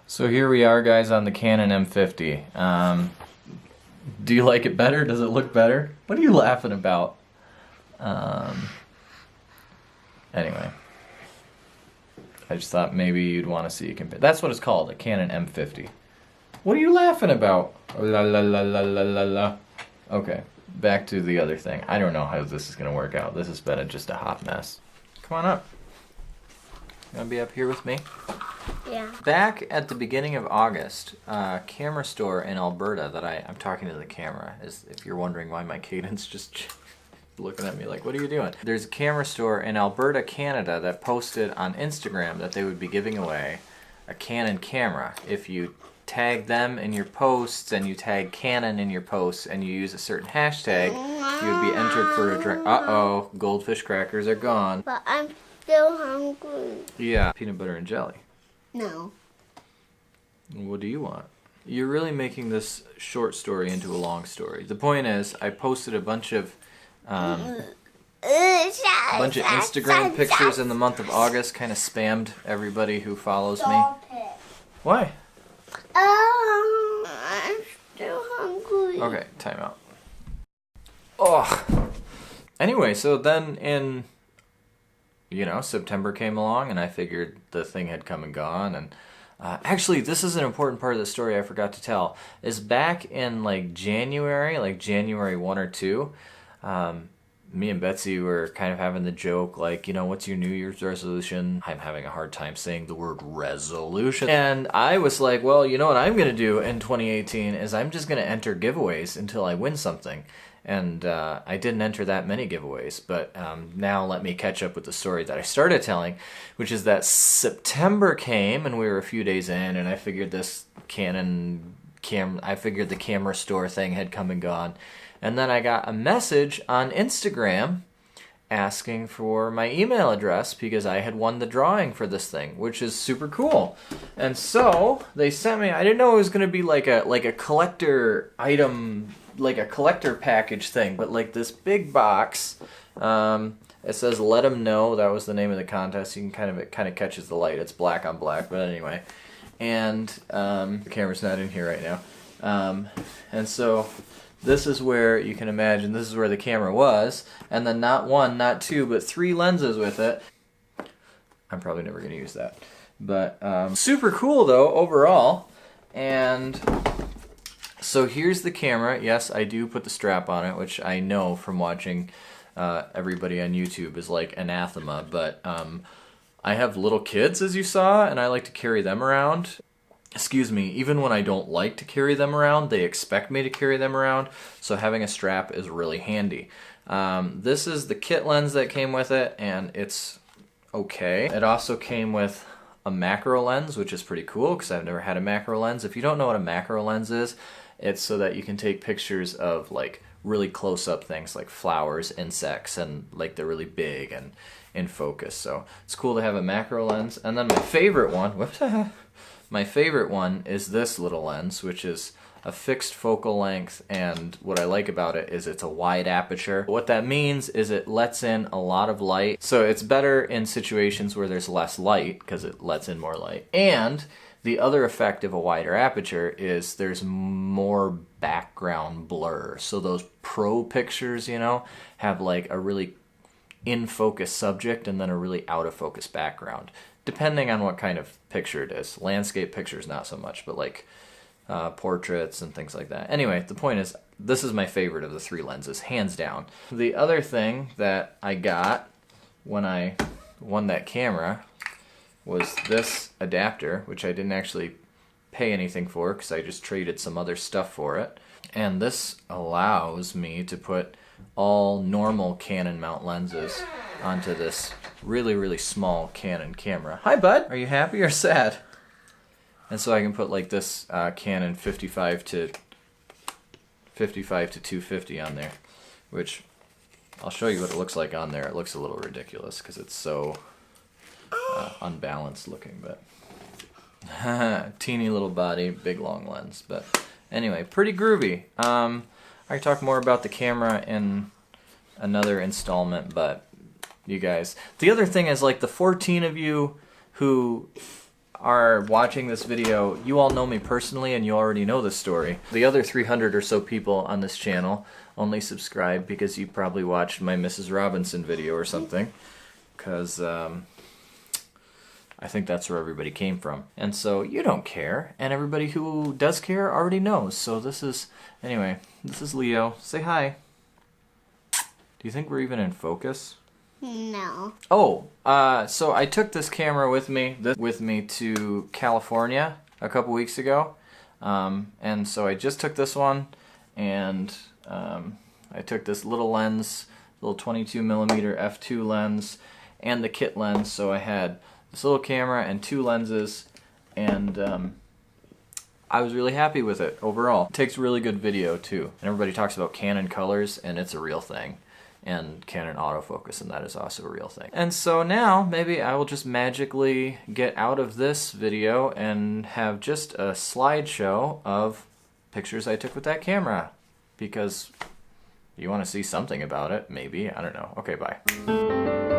So here we are, guys, on the Canon M50. Do you like it better? Does it look better? What are you laughing about? Anyway, I just thought maybe you'd want to see a compare. That's what it's called, a Canon M50. What are you laughing about? La la la la la la la. Okay, back to the other thing. I don't know how this is going to work out. This has been just a hot mess. Come on up. You want to be up here with me? Yeah. Back at the beginning of August, camera store in Alberta that I'm talking to the camera, is if you're wondering why my cadence just looking at me like, what are you doing? There's a camera store in Alberta, Canada that posted on Instagram that they would be giving away a Canon camera. If you tag them in your posts and you tag Canon in your posts and you use a certain hashtag, you would be entered for a drink. Uh-oh, goldfish crackers are gone. But I'm still hungry. Yeah, peanut butter and jelly. No. What do you want? You're really making this short story into a long story. The point is, I posted a bunch of Instagram pictures in the month of August, kind of spammed everybody who follows me. Why? I'm still hungry. Okay, time out. Oh. Anyway, so then in, September came along and I figured the thing had come and gone. And actually, this is an important part of the story I forgot to tell. Is back in January 1 or 2, me and Betsy were kind of having the joke, what's your New Year's resolution? I'm having a hard time saying the word resolution. And I was like, well, you know what I'm going to do in 2018 is I'm just going to enter giveaways until I win something. And I didn't enter that many giveaways, but now let me catch up with the story that I started telling, which is that September came and we were a few days in, and I figured this I figured the camera store thing had come and gone. And then I got a message on Instagram asking for my email address because I had won the drawing for this thing, which is super cool. And so they sent me, I didn't know it was going to be like a collector item, like a collector package thing, but this big box. It says "Let them know." That was the name of the contest. You can it kind of catches the light. It's black on black, but anyway. And the camera's not in here right now. And so this is where you can imagine. This is where the camera was, and then not one, not two, but 3 lenses with it. I'm probably never going to use that, but super cool though overall. And so here's the camera. Yes, I do put the strap on it, which I know from watching everybody on YouTube is like anathema, but I have little kids, as you saw, and I like to carry them around. Excuse me, even when I don't like to carry them around, they expect me to carry them around, so having a strap is really handy. This is the kit lens that came with it, and it's okay. It also came with a macro lens, which is pretty cool because I've never had a macro lens. If you don't know what a macro lens is, it's so that you can take pictures of really close-up things like flowers, insects, and they're really big and in focus. So it's cool to have a macro lens. And then my favorite one is this little lens, which is a fixed focal length, and what I like about it is it's a wide aperture. What that means is it lets in a lot of light, so it's better in situations where there's less light because it lets in more light. And the other effect of a wider aperture is there's more background blur. So those pro pictures, have a really in-focus subject and then a really out-of-focus background, depending on what kind of picture it is. Landscape pictures, not so much, but portraits and things like that. Anyway, the point is, this is my favorite of the 3 lenses, hands down. The other thing that I got when I won that camera was this adapter, which I didn't actually pay anything for because I just traded some other stuff for it. And this allows me to put all normal Canon mount lenses onto this really, really small Canon camera. Hi, bud. Are you happy or sad? And so I can put this Canon 55 to 250 on there, which I'll show you what it looks like on there. It looks a little ridiculous because it's so unbalanced looking, but teeny little body, big long lens. But anyway, pretty groovy. I talk more about the camera in another installment, but you guys, the other thing is the 14 of you who are watching this video, you all know me personally and you already know this story. The other 300 or so people on this channel only subscribe because you probably watched my Mrs. Robinson video or something, because I think that's where everybody came from. And so you don't care, and everybody who does care already knows. So this is, anyway, this is Leo. Say hi. Do you think we're even in focus? No. Oh, so I took this camera with me to California a couple weeks ago, and so I just took this one, and I took this little lens, little 22mm f2 lens, and the kit lens. So I had this little camera and 2 lenses, and I was really happy with it overall. It takes really good video too, and everybody talks about Canon colors, and it's a real thing. And Canon autofocus, and that is also a real thing. And so now, maybe I will just magically get out of this video and have just a slideshow of pictures I took with that camera. Because you want to see something about it, maybe, I don't know. Okay, bye.